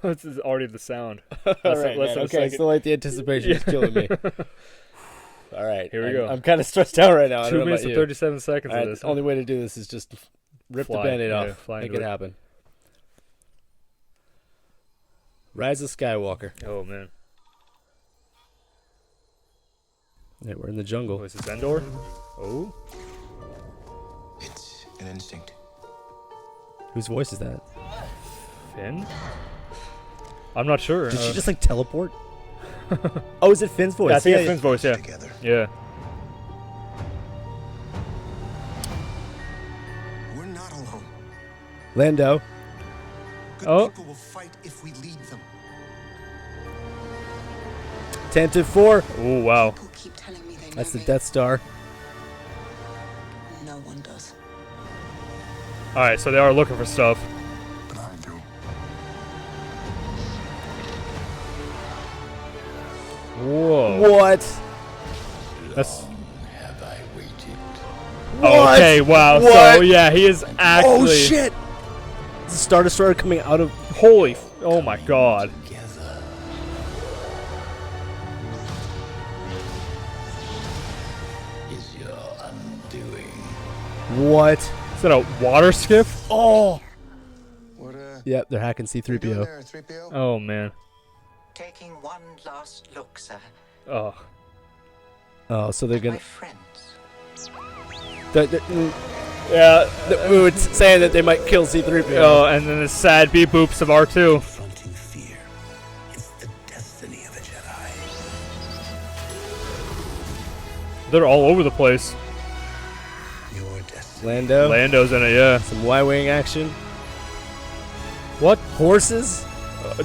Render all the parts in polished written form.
This is already the sound. All right, man. Okay, so like the anticipation is killing me. All right, Here we go. I'm kind of stressed out right now. I don't 2 know minutes about and you. 37 seconds All right, of this. the only way to do this is just rip the Band-Aid off. fly Make into it happen. Rise of Skywalker. Oh, man. Yeah, we're in the jungle. Oh, is this Endor? Oh. It's an instinct. Whose voice is that? Finn? I'm not sure. Did she just like teleport? Oh, is it Finn's voice? Yeah, I think it's Finn's voice, yeah. Together. Yeah. We're not alone. Lando. Good Oh. people will fight if we lead them. Tantive 4. Oh, wow. People keep telling me they know That's the me. Death Star. No one does. Alright, so they are looking for stuff. But I do. Whoa. What? That's... Have I waited? What? Okay, wow. So, What? yeah, he is actually... Oh shit! The Star Destroyer coming out of. Holy... Oh, my God. Together. Is your undoing. What? Is that a water skiff? Oh. What Yep, they're hacking you doing C-3PO. there, 3PO? Oh, man. Taking one last look, sir. Oh. Oh, so they're My gonna. friends. Yeah. We were saying that they might kill C-3PO. Oh, and then the sad beep boops of R2. Confronting fear. It's the destiny of a Jedi. They're all over the place. Your destiny. Lando. Lando's in it, yeah. Some Y-wing action. What? Horses.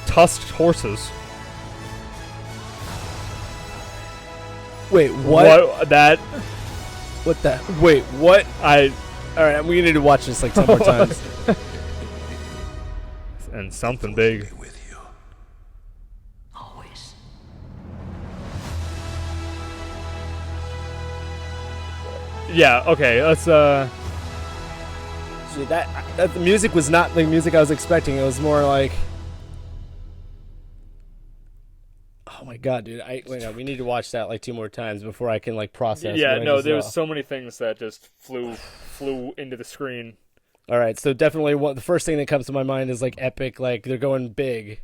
Tusked horses. Wait, what? That... What the? Wait, what? I... All right, we need to watch this like 10 more times. And something big. Be with you. Always. Yeah, okay, let's, See, that the music was not the music I was expecting. It was more like, oh my god, dude! Wait, no, we need to watch that like 2 more times before I can like process. Yeah, what I no, just there was saw. so many things that just flew into the screen. All right, so definitely the first thing that comes to my mind is like epic, like they're going big.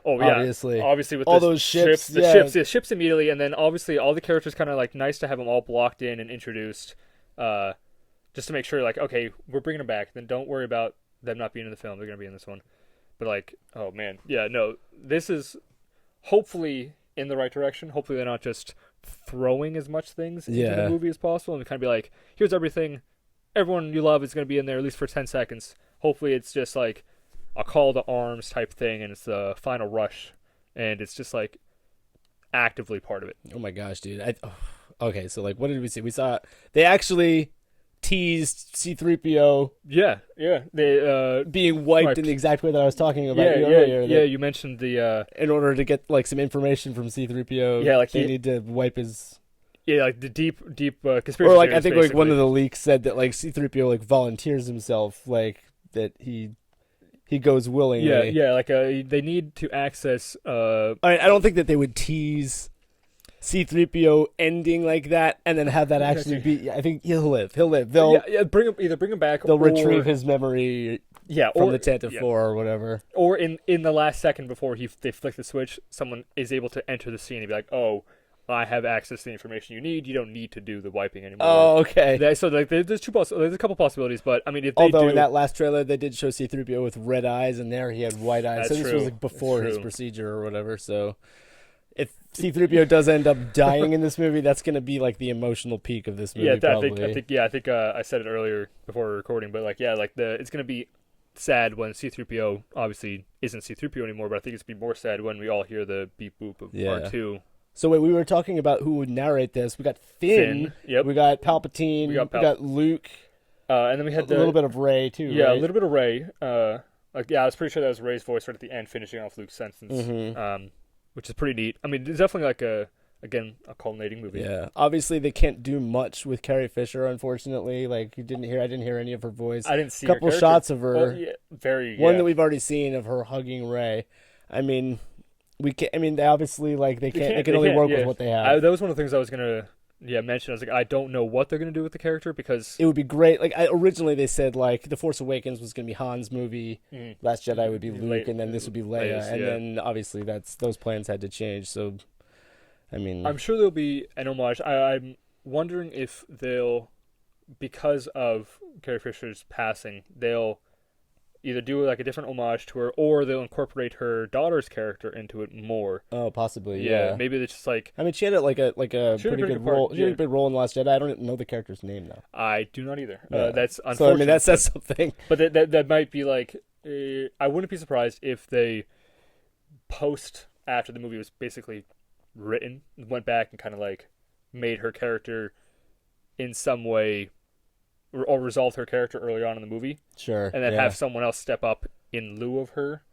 Oh yeah, Obviously. with All the those ships, the yeah. ships immediately, and then obviously all the characters kind of like nice to have them all blocked in and introduced, just to make sure like okay, we're bringing them back. Then don't worry about them not being in the film; they're gonna be in this one. But like, oh man, yeah, no, this is hopefully in the right direction. Hopefully they're not just throwing as much things into Yeah. the movie as possible, and kind of be like, here's everything, everyone you love is gonna be in there at least for 10 seconds. Hopefully it's just like a call to arms type thing, and it's the final rush, and it's just like actively part of it. Oh my gosh, dude! Okay, so like, what did we see? We saw they actually teased C-3PO Yeah, they being wiped Wiped. in the exact way that I was talking about yeah, earlier. yeah, that yeah. You mentioned the in order to get like some information from C-3PO, Yeah, like they he- need to wipe his. like the deep conspiracy. Or like I theories, think like one basically. of the leaks said that like C-3PO like volunteers himself, like that he goes willingly. Yeah, like they need to access. I don't think that they would tease C-3PO ending like that and then have that actually be. I think he'll live. They'll bring him back. they'll or, retrieve his memory yeah from or, the Tantive yeah. 4 or whatever. Or in the last second before they flick the switch, someone is able to enter the scene and be like, "Oh, I have access to the information you need. You don't need to do the wiping anymore." Oh, okay. So like, there's there's a couple possibilities, but I mean, if they Although do, in that last trailer they did show C-3PO with red eyes, and there he had white eyes. That's So this true. was like before That's his true. procedure or whatever. So if C-3PO does end up dying in this movie, that's going to be like the emotional peak of this movie. yeah, probably. I think I said it earlier before we were recording, but like, yeah, like it's gonna be sad when C-3PO obviously isn't C-3PO anymore, but I think it's gonna be more sad when we all hear the beep boop of Yeah. R2. So wait, we were talking about who would narrate this. We got Finn. Yep. We got Palpatine. We We got got Luke. And then we had A little bit of Rey too. Yeah, right? a little bit of Rey. Like, yeah, I was pretty sure that was Rey's voice right at the end, finishing off Luke's sentence. Mhm. Which is pretty neat. I mean, it's definitely like a culminating movie. Yeah. Obviously, they can't do much with Carrie Fisher, unfortunately. Like I didn't hear any of her voice. I didn't see a couple her character. shots of her. Well, yeah, One yeah. that we've already seen of her hugging Rey. I mean, they obviously they can't. They can they only can't, work yeah. with what they have. That was one of the things I was gonna mention. I was like, I don't know what they're gonna do with the character because It would be great. Originally they said The Force Awakens was gonna be Han's movie, Last Jedi would be Luke, and then this would be Leia, Leia's, and yeah. then obviously those plans had to change. So, I mean, I'm sure there'll be an homage. I'm wondering if they'll, because of Carrie Fisher's passing, they'll either do a different homage to her, or they'll incorporate her daughter's character into it more. oh, possibly, yeah. Maybe it's just I mean, she had a She had a pretty pretty good good part, role. She had yeah. a big role in The Last Jedi. I don't know the character's name though. I do not either. Yeah. That's unfortunate. So I mean, that says something. But that might be I wouldn't be surprised if they post after the movie was basically written, went back and kind of made her character in some way, or resolved her character early on in the movie, Sure. and then yeah. have someone else step up in lieu of her,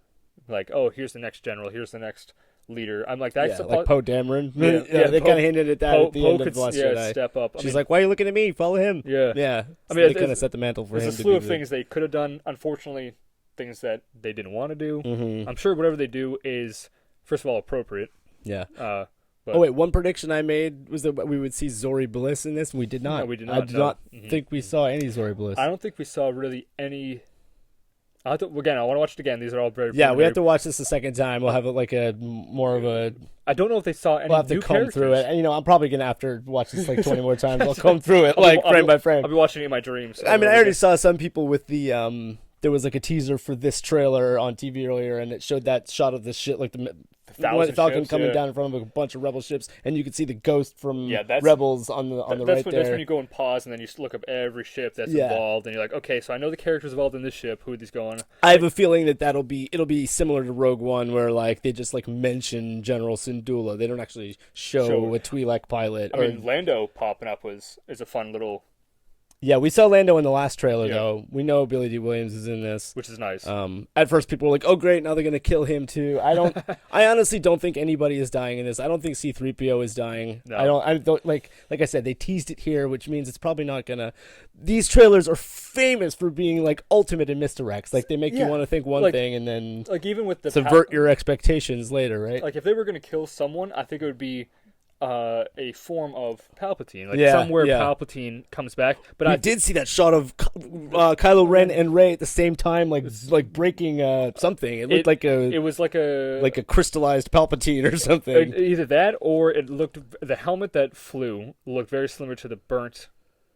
oh, here's the next general, here's the next leader. I'm like, that's like Poe Dameron. Yeah, they kind of hinted at that at the end of could, The Last Jedi. step up. She's like, "Why are you looking at me? Follow him." Yeah. Yeah. I So mean, they kind of set the mantle for him. There's a slew of things they could have done. Unfortunately, things that they didn't want to do. Mm-hmm. I'm sure whatever they do is, first of all, appropriate. Yeah. But, Oh wait, one prediction I made was that we would see Zori Bliss in this, and we did not. No, we did I not, do no. not Mhm. think we saw any Zori Bliss. I don't think we saw really any. I want to watch it again. These are all very. Yeah, we very- have to watch this a second time. We'll have more of a. I don't know if they saw any We'll have to new comb characters. through it, and I'm probably gonna after watch this 20 more times. I'll comb through it I'll frame by frame. I'll be watching it in my dreams. I mean, I already saw some people with the There was a teaser for this trailer on TV earlier, and it showed that shot of the ship, the Falcon ships, coming yeah. down in front of a bunch of Rebel ships, and you could see the ghost from that's- Rebels on the right there. That's when you go and pause, and then you look up every ship that's Yeah. involved, and you're like, okay, so I know the characters involved in this ship. Who are these going? I have a feeling that it'll be similar to Rogue One, where they just mention General Syndulla. They don't actually show a Twi'lek pilot. I mean, Lando popping up is a fun little, yeah, we saw Lando in the last trailer Yeah. though. We know Billy D. Williams is in this. which is nice. At first, people were like, "Oh, great! Now they're gonna kill him too." I honestly don't think anybody is dying in this. I don't think C-3PO is dying. No. I don't like I said, they teased it here, which means it's probably not gonna. These trailers are famous for being ultimate in misdirects. They make you Yeah. want to think one thing and then even with the subvert your expectations later, right? if they were going to kill someone, I think it would be a form of Palpatine. Yeah, somewhere yeah. Palpatine comes back. But I I did see that shot of Kylo Ren and Rey at the same time, breaking something. It looked it was like a crystallized Palpatine or something. either that or it looked the helmet that flew looked very similar to the burnt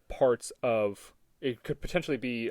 parts of. It could potentially be.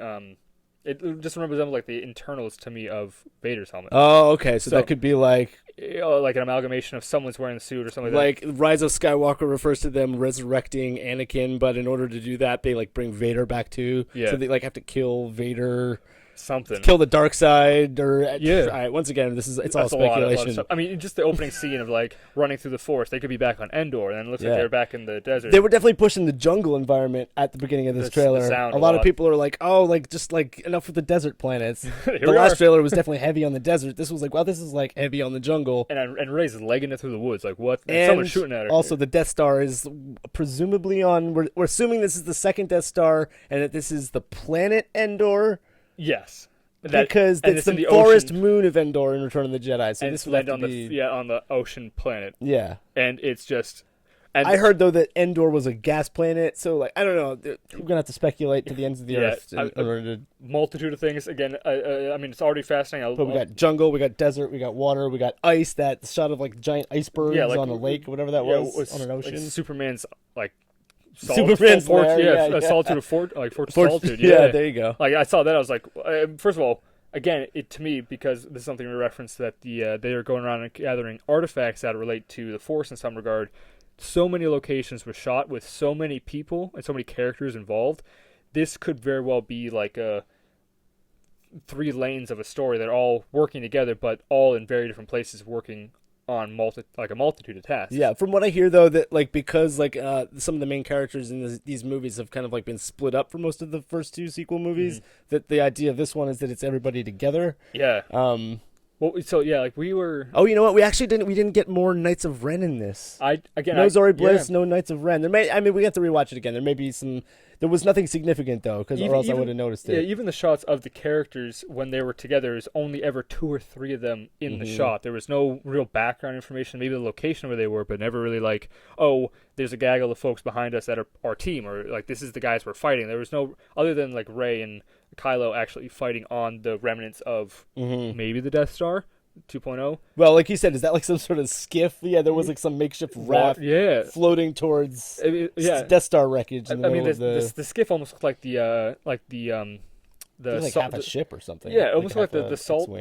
It just resembled the internals to me of Vader's helmet. Oh, okay. So So- that could be Like an amalgamation of someone's wearing the suit or something like that. Rise of Skywalker refers to them resurrecting Anakin, but in order to do that, they bring Vader back too. Yeah. So they have to kill Vader, Something. kill the dark side, or Yeah. All right, once again, it's all That's a lot of speculation. stuff. I mean, just the opening scene of running through the forest. They could be back on Endor, and then it looks Yeah. like they're back in the desert. They were definitely pushing the jungle environment at the beginning of this The trailer. sound A a lot of lot. people are like, "Oh, just enough with the desert planets." Here The we last are. trailer was definitely heavy on the desert. This was this is heavy on the jungle. And Rey's legging it through the woods. What? And Someone's shooting at her. also, the Death Star is presumably on. We're assuming this is the second Death Star, and that this is the planet Endor, Yes. because and it's in the forest ocean, moon of Endor in Return of the Jedi. So and this it's would have landed to on be on the ocean planet, yeah. and it's just. And I heard though that Endor was a gas planet, so I don't know. We're gonna have to speculate to the ends of the Yeah, earth in order to. multitude of things. Again, I mean, it's already fascinating. But we got jungle, we got desert, we got water, we got ice. That shot of giant icebergs on a lake or whatever that was on an ocean. Superman's Superman's lair, yeah. solitude of Fortress Fort- Solitude. yeah, Yeah, there you go. I saw that. I was like, first of all, again, to me, because this is something we referenced that they are going around and gathering artifacts that relate to the Force in some regard. So many locations were shot with so many people and so many characters involved. This could very well be a 3 lanes of a story that are all working together, but all in very different places, working on a multitude of tasks. Yeah, from what I hear though, that because some of the main characters in these movies have kind of been split up for most of the first 2 sequel movies. That the idea of this one is that it's everybody together. Yeah. Well, so yeah, we were. Oh, you know what? We actually didn't get more Knights of Ren in this. No No Zori Bliss, no Knights of Ren. We have to rewatch it again. There There was nothing significant though, because or else I would have noticed it. Yeah, even the shots of the characters when they were together, there's only ever 2 or 3 of them in the shot. There was no real background information, maybe the location where they were, but never really like, oh, there's a gaggle of folks behind us that are our team, or like this is the guys we're fighting. There was no, other than like Rey and Kylo actually fighting on the remnants of maybe the Death Star 2.0. Well, like you said, is that like some sort of skiff? Yeah, there was like some makeshift raft floating towards Death Star wreckage. In the middle of the skiff almost looked like the like half a ship or something. Yeah, it almost like the salt.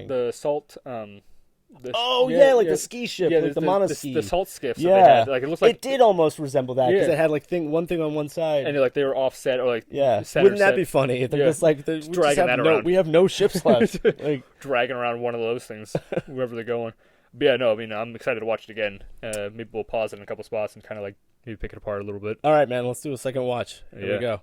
The ski ship, like the monoski. The salt skiffs that they had. Like, it looked like... It did almost resemble that, because it had like one thing on one side. And like they were offset, or like... Wouldn't that be funny? They're just like... dragging that around. We have no ships left. Like dragging around one of those things, wherever they're going. But yeah, no, I mean, I'm excited to watch it again. Maybe we'll pause it in a couple spots and kind of like maybe pick it apart a little bit. All right, man, let's do a second watch. Here we go.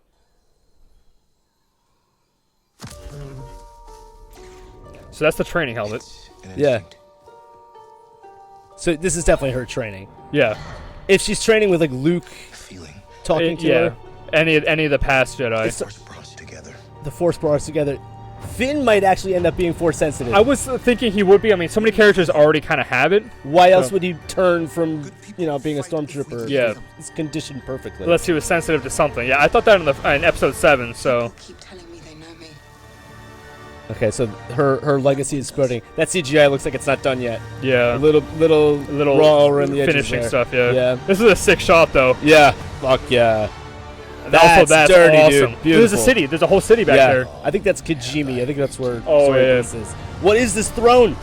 So that's the training helmet. Yeah. So this is definitely her training. Yeah. If she's training with like Luke talking to her. Any of the past Jedi. The Force brought us together. Finn might actually end up being Force sensitive. I was thinking he would be. I mean, so many characters already kind of have it. Why else would he turn from, being a stormtrooper? Yeah. It's conditioned perfectly. Unless he was sensitive to something. Yeah, I thought that in episode 7, so... Keep telling me they know me. Okay, so her legacy is spreading. That CGI looks like it's not done yet. Yeah. A little raw around the edges finishing there. stuff, yeah. Yeah. This is a sick shot, though. Yeah. Fuck yeah. That's dirty, awesome. dude. Beautiful. There's a city. There's a whole city back there. I think that's Kijimi. I think that's where this is. What is this throne?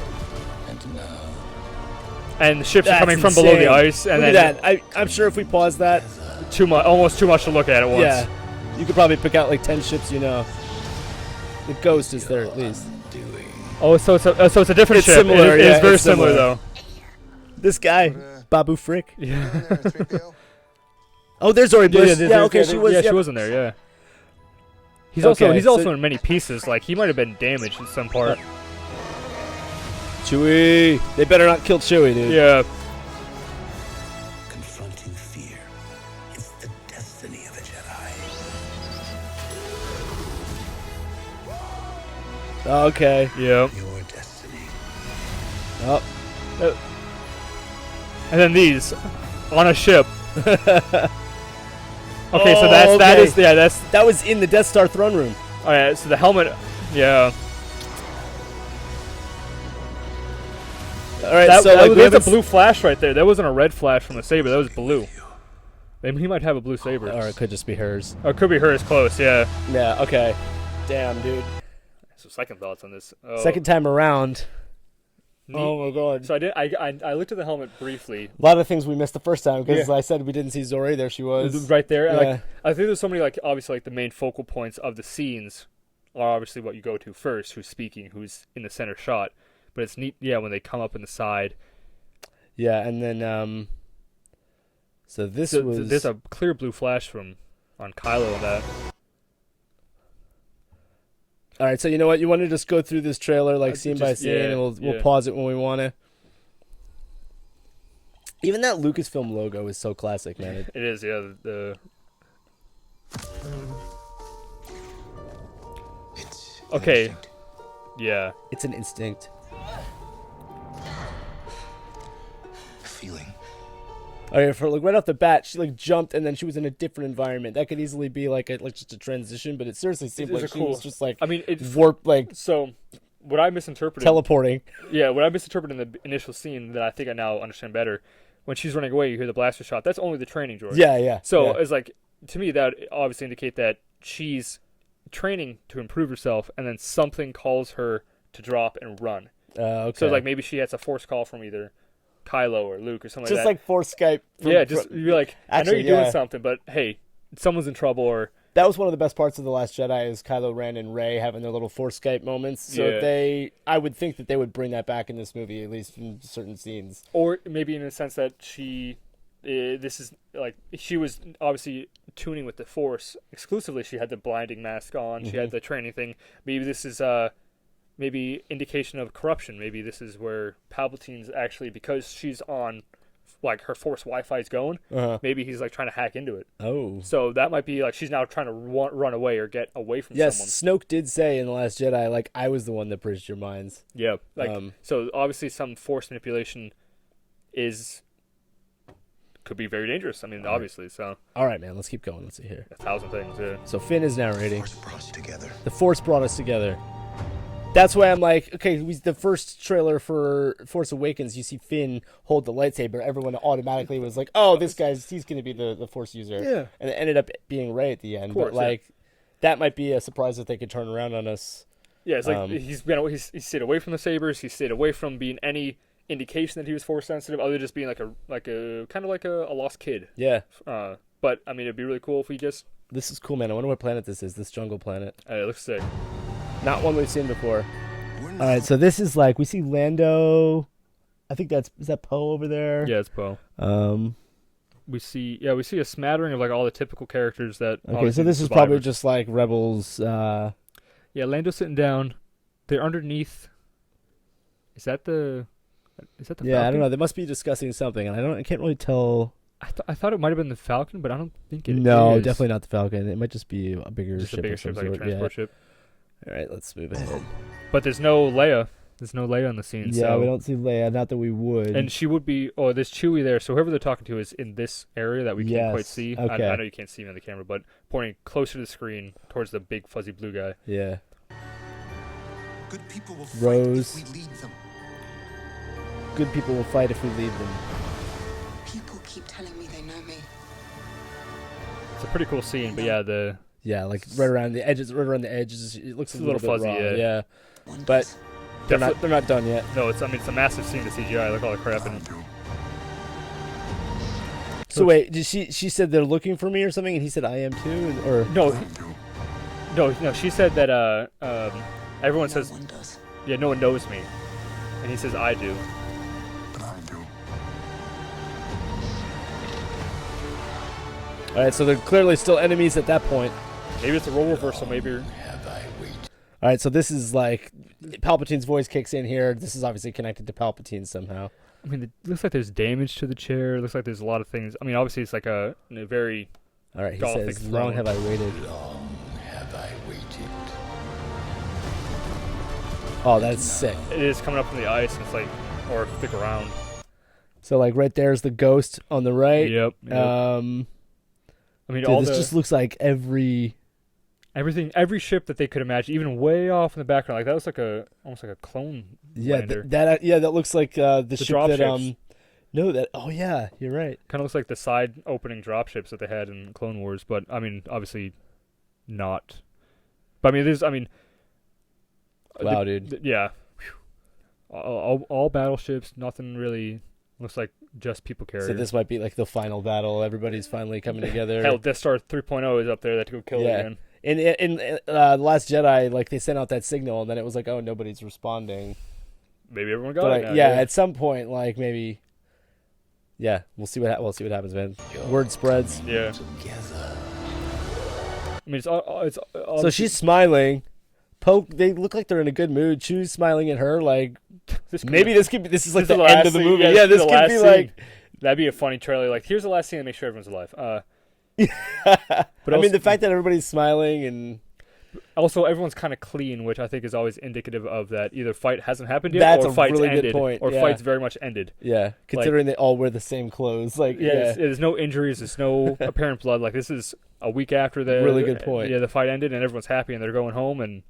And the ships are coming from below the ice. And look at that. I'm sure if we pause that... almost too much to look at once. Yeah. You could probably pick out like 10 ships, The Ghost is there at least. Oh, so it's a different ship. Similar, it's very similar, though. This guy, Babu Frick. Yeah. Oh, there's Ori Bliss. She was in there. Yeah. He's also in many pieces. Like he might have been damaged in some part. Chewie, they better not kill Chewie, dude. Yeah. Confronting fear is the destiny of a Jedi. Okay. Yeah. Your destiny. Oh. And then these on a ship. Okay, so that was in the Death Star throne room. All right, so the helmet, yeah. All right, there's a blue flash right there. That wasn't a red flash from the saber. That was blue. Maybe he might have a blue saber. Or it could just be hers. Or it could be hers close. Yeah. Yeah. Okay. Damn, dude. So second thoughts on this. Second time around. Neat. Oh my god. So I looked at the helmet briefly. A lot of things we missed the first time because I said we didn't see Zori. There she was. Right there. Yeah. Like, I think there's so many, like, obviously, like, the main focal points of the scenes are obviously what you go to first, who's speaking, who's in the center shot. But it's neat, when they come up in the side. Yeah, and then, so this was... There's a clear blue flash on Kylo and that. All right, so you know what? You want to just go through this trailer like scene by scene, and we'll pause it when we want to. Even that Lucasfilm logo is so classic, man. It is, yeah. Okay. Yeah. It's an instinct. Feeling. Oh yeah, for like right off the bat, she like jumped and then she was in a different environment. That could easily be like just a transition, but it seriously seemed like she was just like warped, like so. What I misinterpreted teleporting. Yeah, what I misinterpreted in the initial scene that I think I now understand better. When she's running away, you hear the blaster shot. That's only the training droid. Yeah. So it's like, to me, that would obviously indicate that she's training to improve herself, and then something calls her to drop and run. Okay. So like maybe she gets a force call from either Kylo or Luke or something just like that. Just like Force Skype. You're like, actually, I know you're doing something, but hey, someone's in trouble. Or that was one of the best parts of The Last Jedi is Kylo Ren and Rey having their little Force Skype moments. So I would think that they would bring that back in this movie, at least in certain scenes. Or maybe in the sense that this is like she was obviously tuning with the Force exclusively. She had the blinding mask on. She had the training thing. Maybe this is maybe indication of corruption. Maybe this is where Palpatine's actually, because she's on like her Force Wi-Fi is going. Uh-huh. Maybe he's like trying to hack into it. Oh. So that might be like she's now trying to run away or get away from Yes, someone. Snoke did say in The Last Jedi, like, I was the one that bridged your minds. Yeah, like Um, so obviously some Force manipulation could be very dangerous. I mean, obviously, so All right, man, let's keep going. Let's see here. 1,000 things. Yeah. So Finn is narrating. Force brought us together. The Force brought us together. That's why I'm like, okay, the first trailer for Force Awakens, you see Finn hold the lightsaber. Everyone automatically was like, oh, he's going to be the Force user. Yeah. And it ended up being Rey at the end. Course, but, like, that might be a surprise that they could turn around on us. Yeah, it's like he's stayed away from the sabers. He stayed away from being any indication that he was Force sensitive, other than just being like a kind of like a lost kid. Yeah. But I mean, it'd be really cool if we just. This is cool, man. I wonder what planet this is, this jungle planet. It looks sick. Not one we've seen before. We're All right, so this is like, we see Lando. I think is that Poe over there? Yeah, it's Poe. We see a smattering of like all the typical characters that. Okay, so this is probably just like Rebels. Yeah, Lando's sitting down. They're underneath. Is that the Yeah, Falcon? I don't know. They must be discussing something, and I can't really tell. I thought it might have been the Falcon, but I don't think it is. No, definitely not the Falcon. It might just be a bigger Just ship. a bigger of some ship, like a sort. transport ship. All right, let's move ahead. But there's no Leia. There's no Leia on the scene. Yeah, so. we don't see Leia. Not that we would. And she would be. Oh, there's Chewie there. So whoever they're talking to is in this area that we can't quite Yes, see. okay. I know you can't see me on the camera, but pointing closer to the screen towards the big fuzzy blue guy. Yeah. good people will fight Rose. if we lead them. Good people will fight if we leave them. People keep telling me they know me. It's a pretty cool scene, but yeah, Yeah, like right around the edges. Right around the edges. It looks It's a a little little bit fuzzy, raw. yeah. But they're not done yet. no, it's a massive scene to CGI. Look all the crap in it. So wait, did she said they're looking for me or something, and he said I am too, or No. She said that everyone says No one does. yeah, no one knows me, and he says I do. all right, so they're clearly still enemies at that point. Maybe it's a role reversal. Maybe. All right, so this is like Palpatine's voice kicks in here. This is obviously connected to Palpatine somehow. I mean, it looks like there's damage to the chair. It looks like there's a lot of things. I mean, obviously it's like a very. All right, he Gothic says, "Long throne. have I waited." Long have I waited. Oh, that's sick. It is coming up from the ice, and it's like or the ground. So like right there's the ghost on the right. Yep. I I mean, dude, all this the just looks like every every ship that they could imagine, even way off in the background. Like that looks like almost like a clone lander. that looks like the ship drop that ships. No, that oh yeah, you're right. Kind of looks like the side opening dropships that they had in Clone Wars, but I mean, obviously not. But I mean, there's, I mean, Wow, dude. yeah, all battleships. Nothing really looks like just people carriers. So this might be like the final battle. Everybody's finally coming together. Hell, Death Star 3.0 is up there. That to go kill it Yeah. again. In The Last Jedi, like they sent out that signal, and then it was like, oh, nobody's responding. Maybe everyone got But it. like, now, yeah, at some point, like maybe, yeah, we'll see what happens, man. Word spreads. yeah. Together. I mean, it's So she's smiling. Poke. They look like they're in a good mood. Chew's smiling at her. Like this could maybe be, this is like this the is end last of the scene. movie. Yeah, Yeah, this the could last be scene. like. That'd be a funny trailer. Like, here's the last scene to make sure everyone's alive. But I mean, the fact that everybody's smiling and Also, everyone's kind of clean, which I think is always indicative of that either fight hasn't happened yet, That's or a fight's really good ended, point, or yeah. fight's very much ended. yeah, considering they all wear the same clothes, like There's no injuries, there's no apparent blood. Like this is a week after the Really good point. Yeah, the fight ended and everyone's happy and they're going home,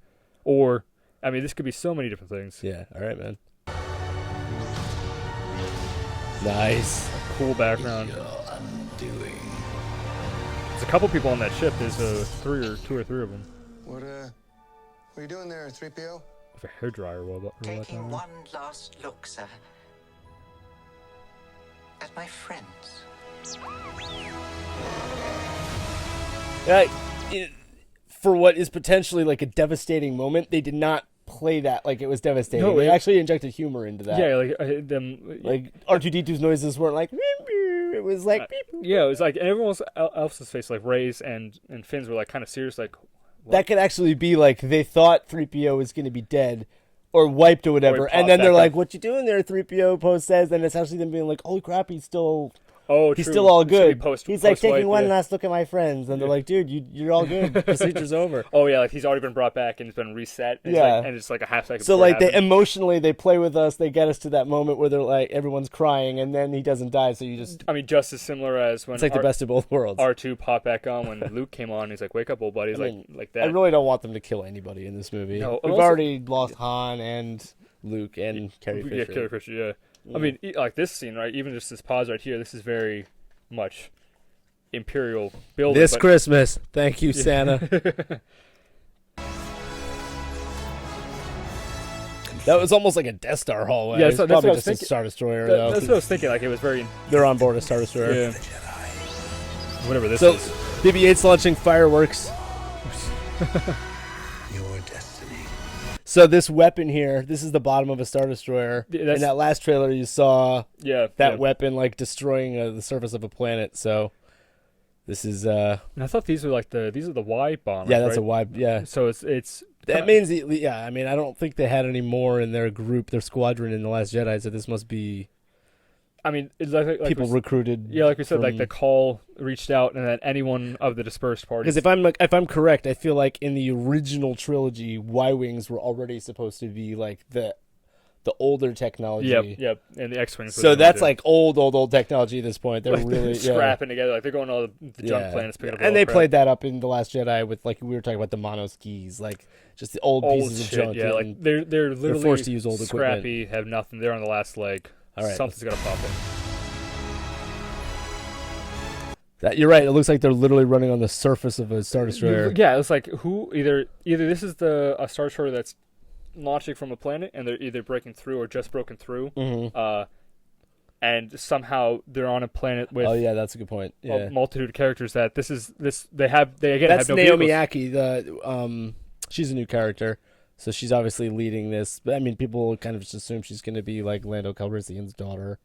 or I mean, this could be so many different things. yeah. All right, man. Nice. Cool background. Your undoing. There's a couple people on that ship. There's two or three of them. What are you doing there, 3PO? With a hairdryer roll up. Taking one last look, sir. At my friends. For what is potentially like a devastating moment, they did not play that like it was devastating. No, they it- actually injected humor into that. Yeah, like them. Like R2D2's noises weren't like. It was like. Yeah, it was like and everyone else's face, like Ray's and Finn's, were like kind of serious, like. That could actually be like they thought 3PO was going to be dead, or wiped or whatever, Or it and then popped they're back like, up. "What you doing there?" 3PO post says, and it's actually them being like, "Holy crap, he's still True. still all It's gonna be good." post- He's like post-wipe, taking one yeah. last look at my friends, and they're like, "Dude, you're all good. Procedure's over." Oh yeah, like he's already been brought back and it's been reset. And Yeah. and it's like a half second. So before it like they happened. emotionally they play with us, they get us to that moment where they're like everyone's crying, and then he doesn't die, so you just I mean, just as similar as when it's like the best of both worlds. R2 popped back on when Luke came on. He's like, "Wake up, old buddy." He's I mean, like that. I really don't want them to kill anybody in this movie. No, We've also- already lost Han and Luke and Carrie Fisher. Yeah, Carrie Fisher. Yeah. I mean, like this scene, right? Even just this pause right here. This is very much Imperial building. This but- Christmas, thank you, Santa. That was almost like a Death Star hallway. Yeah, It's so that's probably what I was just a thinking. Star Destroyer, though. That's what I was thinking. Like it was very. They're on board a Star Destroyer. Yeah. Whatever this So, is. BB-8's launching fireworks. Your destiny. So this weapon here, this is the bottom of a Star Destroyer. Yeah, that's- In that last trailer, you saw Yeah. that yeah. weapon like destroying the surface of a planet. So this is And I thought these were like these are the Y bombers. yeah, that's right? a wide yeah. So it's That means yeah. I mean, I don't think they had any more in their group, their squadron in the Last Jedi. So this must be I mean, it's like people we, recruited. yeah, like we said, like from- the call reached out, and then anyone of the dispersed parties. Because if I'm correct, I feel like in the original trilogy, Y-wings were already supposed to be like the older technology. Yep, and the X-wings. So that's like old technology at this point. They're like really scrapping together. Like they're going to all the junk Yeah. planets, picking up. And all they the crap. played that up in the Last Jedi with like we were talking about the monoskis, like just the old old pieces of shit. junk. Yeah, like and- they're literally forced to use old equipment. scrappy, have nothing. They're on the last leg. All right, Something's gonna pop in. that you're right. It looks like they're literally running on the surface of a Star Destroyer. Yeah, it's like who either this is a Star Destroyer that's launching from a planet, and they're either breaking through or just broken through. Mhm. And somehow they're on a planet with Oh yeah, that's a good point. Yeah, a multitude of characters that they again that's have no Naomi vehicles. Aki. She's a new character, so she's obviously leading this. But I mean, people kind of just assume she's going to be like Lando Calrissian's daughter.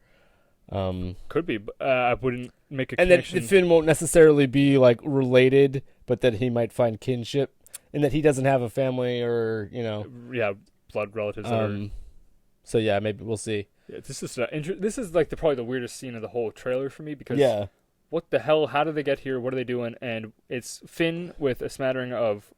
Could be, but I wouldn't make a And that connection. Finn won't necessarily be like related, but that he might find kinship, and that he doesn't have a family or Yeah, blood relatives. That are, So yeah, maybe we'll see. yeah, this is like probably the weirdest scene of the whole trailer for me because Yeah, what the hell? How did they get here? What are they doing? And it's Finn with a smattering of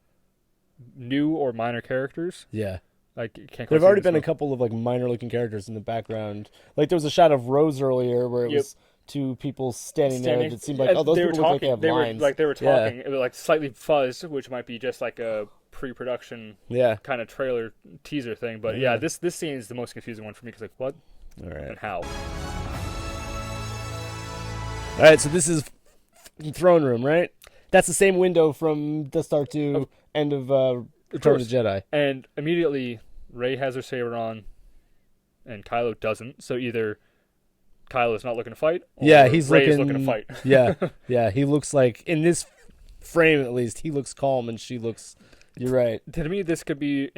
new or minor characters. yeah. Like you can't. There've already been a couple of like minor looking characters in the background. Like there was a shot of Rose earlier where it Yep. was two people standing there that seemed like those they were people look like talking. they have They were lines. like they were Yeah. talking. It was like slightly fuzzed, which might be just like a pre-production Yeah. kind of trailer teaser thing. But yeah, this scene is the most confusing one for me because like what All right. and how. All right. So this is throne room, right? That's the same window from Death Star 2 end of Return of the Jedi. And immediately Rey has her saber on, and Kylo doesn't. So either Kylo's not looking to fight, or Yeah, he's Rey's looking to fight. yeah, yeah. He looks like in this frame at least, he looks calm, and she looks. You're right. To me, this could be.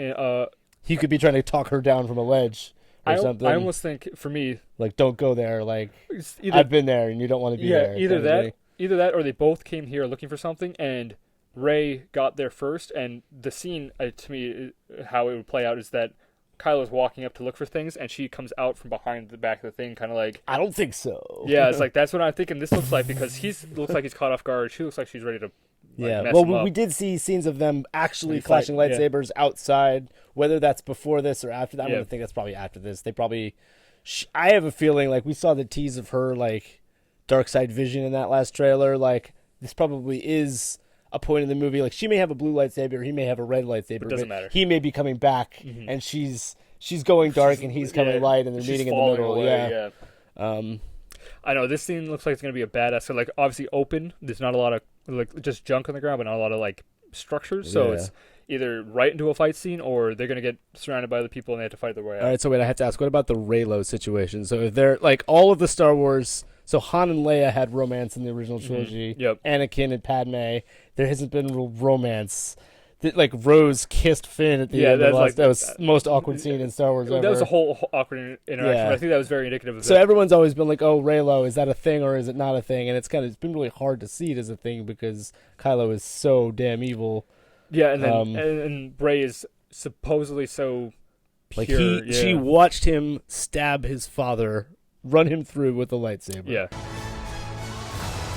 He could be trying to talk her down from a ledge or something. I almost think for me, like, don't go there. Like, it's either I've been there, and you don't want to be there. either kind of thing. either that, or they both came here looking for something, and Rey got there first. And the scene, to me, how it would play out is that Kylo's walking up to look for things, and she comes out from behind the back of the thing, kind of like. I don't think so. Yeah, it's like that's what I'm thinking. This looks like because looks like he's caught off guard. She looks like she's ready to. Yeah, mess well, him up. we did see scenes of them actually They fight, flashing yeah. lightsabers outside. Whether that's before this or after that, I'm Yeah. gonna think that's probably after this. They probably. I have a feeling like we saw the tease of her like dark side vision in that last trailer. Like this probably is a point in the movie. Like she may have a blue lightsaber, he may have a red lightsaber. It doesn't but matter. He may be coming back, and she's going dark and he's coming Yeah, light, and they're she's meeting in the falling middle. away, Yeah. I know this scene looks like it's gonna be a badass. So like obviously open. There's not a lot of like just junk on the ground, but not a lot of like structures. So Yeah. it's either right into a fight scene or they're gonna get surrounded by other people and they have to fight their way out. All right, so wait, I have to ask, what about the Reylo situation? So if they're like all of the Star Wars, so Han and Leia had romance in the original trilogy. Yep. Anakin and Padme, there hasn't been real romance. Like Rose kissed Finn at the Yeah, end. that's like- That was the most awkward scene in Star Wars ever. That was a whole awkward interaction. Yeah. But I think that was very indicative of So it. everyone's always been like, "Oh, Reylo, is that a thing or is it not a thing?" And it's been really hard to see it as a thing because Kylo is so damn evil. Yeah, and then and Rey is supposedly so Like pure. she watched him stab his father, run him through with a lightsaber. Yeah.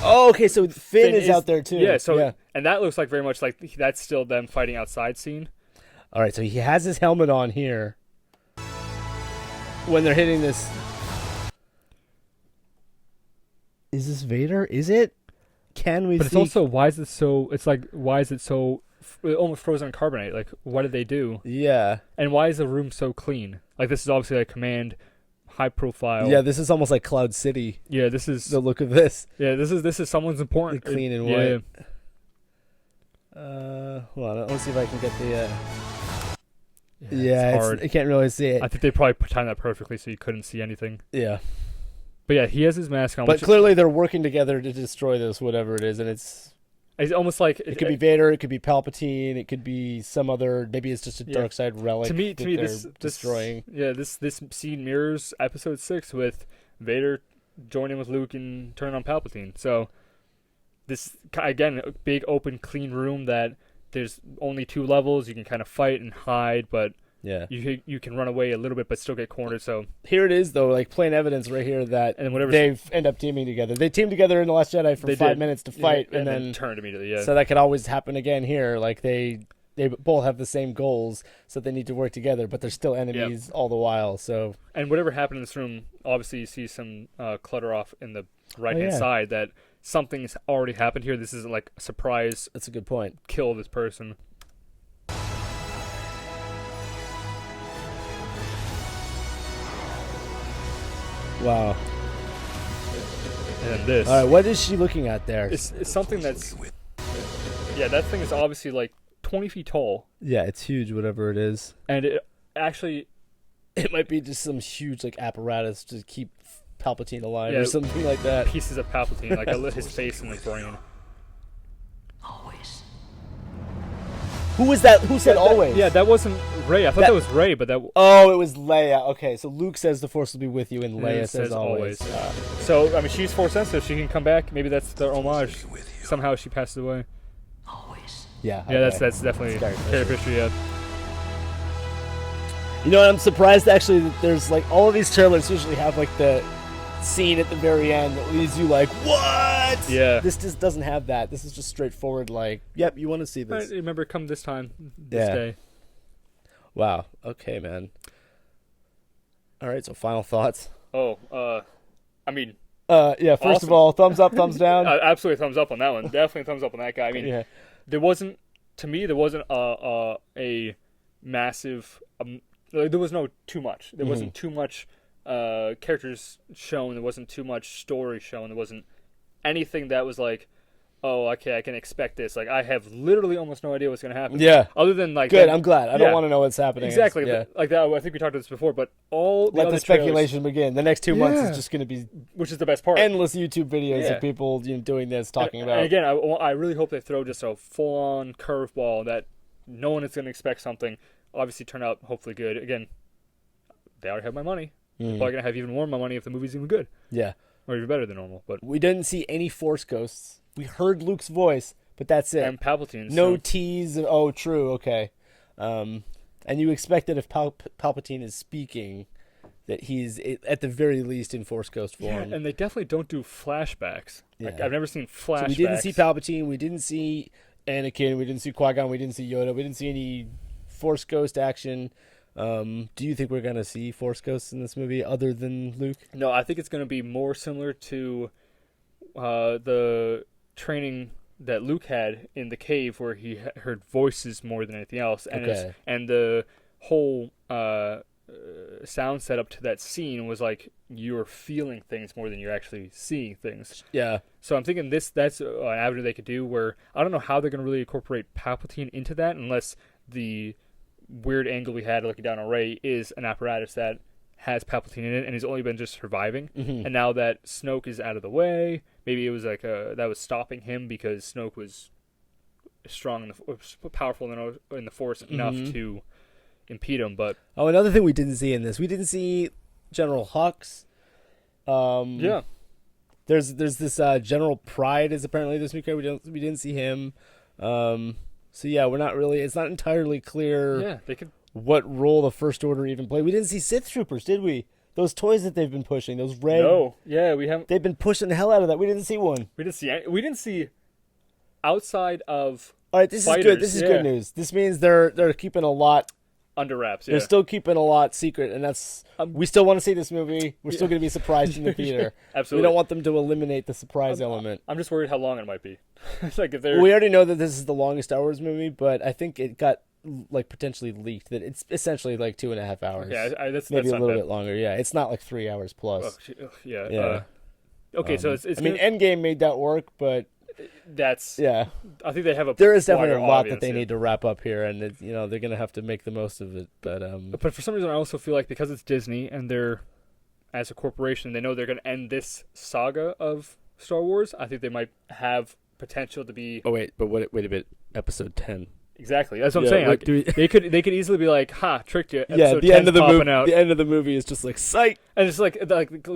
Oh, okay. So Finn is out there too. Yeah. And that looks like very much like that's still them fighting outside scene. All right. So he has his helmet on here when they're hitting this. Is this Vader? Is it? Can we? But see? it's also why is it so? It's like why is it so almost frozen in carbonate? Like what did they do? Yeah. And why is the room so clean? Like this is obviously a command, high profile. Yeah. This is almost like Cloud City. Yeah. This is The look of this. Yeah. This is someone's important. Clean and Yeah. white. Hold on. Let me see if I can get the. It's hard. I can't really see it. I think they probably timed that perfectly so you couldn't see anything. Yeah. But yeah, he has his mask on. But clearly they're working together to destroy this, whatever it is, and it's almost like it could be Vader, it could be Palpatine, it could be some other. Maybe it's just a dark side relic. To me, this destroying. This scene mirrors Episode 6 with Vader joining with Luke and turning on Palpatine. So this again, a big open, clean room that there's only 2 levels. You can kind of fight and hide, but Yeah. you can run away a little bit, but still get cornered. So here it is, though, like plain evidence right here that and whatever they end up teaming together. They teamed together in The Last Jedi for they 5 did. minutes to fight, and and then turned immediately. Yeah. So that could always happen again here. Like they both have the same goals, so they need to work together, but they're still enemies all the while. So and whatever happened in this room, obviously you see some clutter off in the right-hand side that something's already happened here. This isn't like a surprise that's a good point. kill of this person. Wow. And then this. All right, what is she looking at there? It's something that's... Yeah, that thing is obviously like 20 feet tall. Yeah, it's huge, whatever it is. And it actually... It might be just some huge like apparatus to keep Palpatine alive Yeah, or something like that. Pieces of Palpatine, like his face and his brain. Always. Who was that? Who said always? That wasn't Rey. I thought that was Rey, but that... Oh, it was Leia. Okay, so Luke says the Force will be with you, and Leia it says always. So, I mean, she's Force sensitive. She can come back. Maybe that's the homage. Somehow she passed away. Always. Yeah. Yeah, okay. that's definitely character history, yeah. You know, I'm surprised actually that there's like all of these trailers usually have like the scene at the very end that leaves you like, what? Yeah. This just doesn't have that. This is just straightforward. Like, yep, you want to see this. I remember come this time, this day. Wow. Okay, man. All right. So final thoughts. I mean, yeah. First awesome. of all, thumbs up, thumbs down. absolutely thumbs up on that one. Definitely thumbs up on that guy. I mean, there wasn't a massive. There was no too much. There wasn't too much characters shown. There wasn't too much story shown. There wasn't anything that was like, oh, okay, I can expect this. Like, I have literally almost no idea what's going to happen. Yeah. Other than, like... Good, I'm glad. I don't want to know what's happening. Exactly. Yeah. Like that, I think we talked about this before, but all the Let other the speculation begin. The next 2 months is just going to be... Which is the best part. Endless YouTube videos of people doing this, talking about... And again, I really hope they throw just a full-on curveball that no one is going to expect something. Obviously turn out hopefully good. Again, they already have my money. They're probably going to have even more of my money if the movie's even good. Yeah. Or even better than normal. But we didn't see any Force ghosts. We heard Luke's voice, but that's it. And Palpatine's. No tease. Oh, true. Okay. And you expect that if Palpatine is speaking, that he's at the very least in Force ghost form. Yeah, and they definitely don't do flashbacks. Like, Yeah. I've never seen flashbacks. So we didn't see Palpatine. We didn't see Anakin. We didn't see Qui-Gon. We didn't see Yoda. We didn't see any Force ghost action. Do you think we're gonna see Force ghosts in this movie other than Luke? No, I think it's gonna be more similar to the training that Luke had in the cave, where he heard voices more than anything else, and and the whole sound setup to that scene was like you're feeling things more than you're actually seeing things. Yeah. So I'm thinking that's an avenue they could do, where I don't know how they're gonna really incorporate Palpatine into that, unless the weird angle we had looking down on Rey is an apparatus that has Palpatine in it and he's only been just surviving. And now that Snoke is out of the way, maybe it was like that was stopping him because Snoke was strong powerful in the Force enough to impede him. But another thing we didn't see in this, we didn't see General Hux. Yeah, there's this General Pride is apparently this new character. We didn't see him. So yeah, we're not really. It's not entirely clear. Yeah, they could what role the First Order even played. We didn't see Sith Troopers, did we? Those toys that they've been pushing, those red. No, yeah, we haven't. They've been pushing the hell out of that. We didn't see one. We didn't see outside of All right, this fighters, is good. This is good news. This means they're keeping a lot. under wraps. Yeah. They're still keeping a lot secret, and that's. We still want to see this movie. We're still going to be surprised in the theater. Absolutely. We don't want them to eliminate the surprise element. I'm just worried how long it might be. It's like if they're We already know that this is the longest Star Wars movie, but I think it got like potentially leaked that it's essentially like 2.5 hours. yeah, that's maybe that's a not little bad. bit longer. Yeah, it's not like 3 hours plus. Yeah. Yeah. Okay, so it's. I mean, Endgame made that work, but that's. yeah, I think they have a. there is definitely wider a lot audience, that they yeah. need to wrap up here, and they're gonna have to make the most of it. But for some reason, I also feel like because it's Disney and they're, as a corporation, they know they're going to end this saga of Star Wars. I think they might have potential to be oh wait a bit, Episode 10. exactly. That's what I'm Yeah, saying. like, Like, do we- they could easily be like, "Ha, tricked you." Yeah, Episode the end 10's of the popping movie. out. The end of the movie is just like sight. And it's like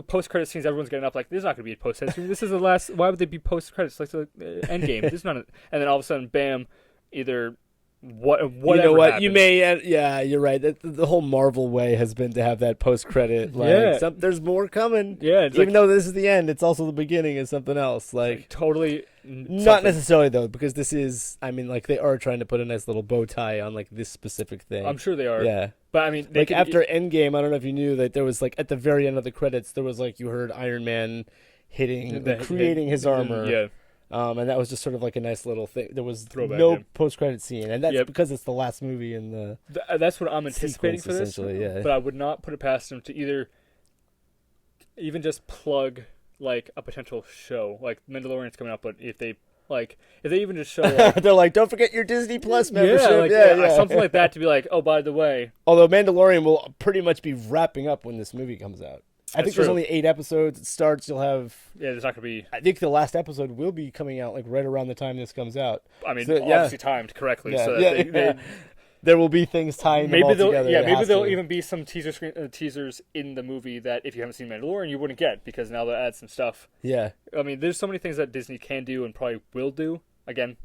post credit scenes. Everyone's getting up like, "There's not going to be a post credit scene. This is the last. Why would they be post credits? Like the end game. This is not." And then all of a sudden, bam! Either whatever. You know what? You happens. may. Yeah, you're right. The whole Marvel way has been to have that post credit. Like, Yeah. there's more coming. Yeah, it's even like- though this is the end, it's also the beginning of something else. Like, totally. not something. necessarily though, because this is. I mean, like they are trying to put a nice little bow tie on like this specific thing. I'm sure they are. Yeah. But I mean, they Like could- after Endgame, I don't know if you knew that there was like at the very end of the credits, there was like you heard Iron Man creating his armor. Yeah. And that was just sort of like a nice little thing. There was Throwback, no yeah. post-credit scene, and that's Yep. because it's the last movie in the. That's what I'm anticipating Sequence, for this. essentially, yeah. But I would not put it past them to either even just plug like a potential show, like Mandalorian's coming up. But if they even just show like, They're like, don't forget your Disney Plus membership. yeah, like, yeah. something like that to be like, oh, by the way, Although Mandalorian will pretty much be wrapping up when this movie comes out. I That's think there's true. only 8 episodes. It starts. You'll have. yeah, there's not gonna be. I think the last episode will be coming out like right around the time this comes out. I mean, So, yeah. obviously timed correctly, Yeah, so that yeah, they, There will be things tying them all maybe together. It maybe has there'll to. even be some teasers in the movie that if you haven't seen Mandalorian, you wouldn't get because now they'll add some stuff. Yeah. I mean, there's so many things that Disney can do and probably will do. Again,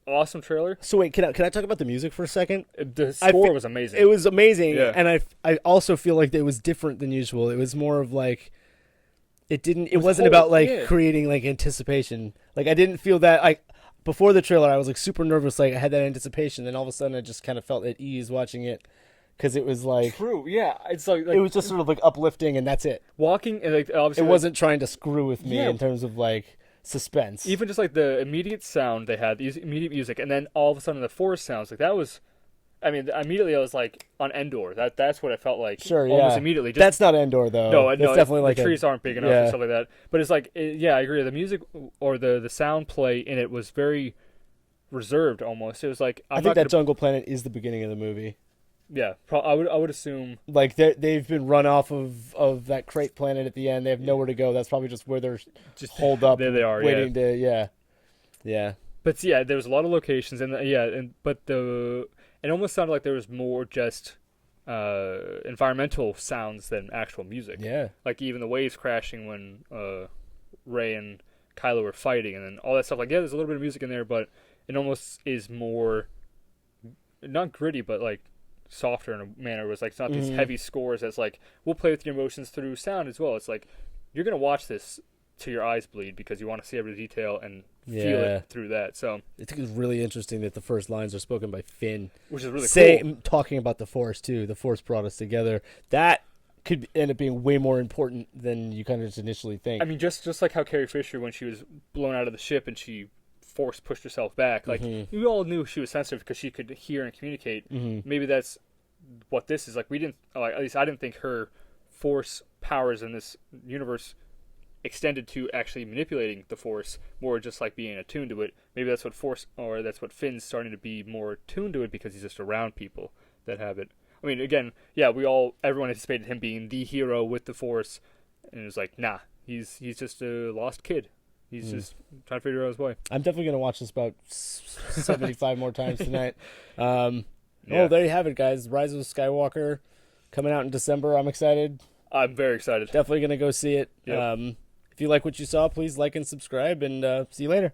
awesome trailer. So wait, can I talk about the music for a second? The score was amazing. It was amazing, Yeah. and I also feel like it was different than usual. It was more of like it wasn't about like creating like anticipation. Like I didn't feel that like before the trailer I was like super nervous, like I had that anticipation, then all of a sudden I just kind of felt at ease watching it because it was like True, yeah. It's like it was just sort of like uplifting and that's it. walking and like obviously It wasn't trying to screw with me Yeah. in terms of like suspense. even just like the immediate sound they had, the immediate music, and then all of a sudden the forest sounds like that was. I mean, immediately I was like on Endor. That's what it felt like. Sure, almost yeah. immediately. Just, That's not Endor though. no, It's no. definitely like the trees aren't big enough yeah. and stuff like that. But it's like, yeah, I agree. The music or the sound play in it was very reserved almost. It was like I think that Jungle Planet is the beginning of the movie. yeah. I would assume. Like they've been run off of that crate planet at the end. They have nowhere to go. That's probably just where they're Just holed up. There they are. waiting Yeah. to yeah. But yeah, there was a lot of locations, and it almost sounded like there was more just environmental sounds than actual music. Yeah. Like even the waves crashing when Rey and Kylo were fighting, and then all that stuff. Like yeah, there's a little bit of music in there, but it almost is more not gritty, but like softer in a manner. It was like it's not these heavy scores. That's like we'll play with your emotions through sound as well. It's like you're gonna watch this till your eyes bleed because you want to see every detail and feel Yeah. it through that. So I think it's really interesting that the first lines are spoken by Finn. which is really cool. Talking about the Force too. The Force brought us together. That could end up being way more important than you kind of just initially think. I mean, just like how Carrie Fisher, when she was blown out of the ship and she force pushed herself back, like you all knew she was sensitive because she could hear and communicate. Maybe that's what this is. Like we didn't, like at least I didn't think her force powers in this universe extended to actually manipulating the force, more just like being attuned to it. Maybe that's what Finn's starting to be more attuned to it because he's just around people that have it. I mean, again, yeah, everyone anticipated him being the hero with the force, and it was like, nah, he's just a lost kid. He's just trying to figure out his way. I'm definitely gonna watch this about 75 more times tonight. Yeah. Oh, there you have it, guys. Rise of Skywalker coming out in December. I'm excited. I'm very excited. Definitely gonna go see it. Yep. If you like what you saw, please like and subscribe, and see you later.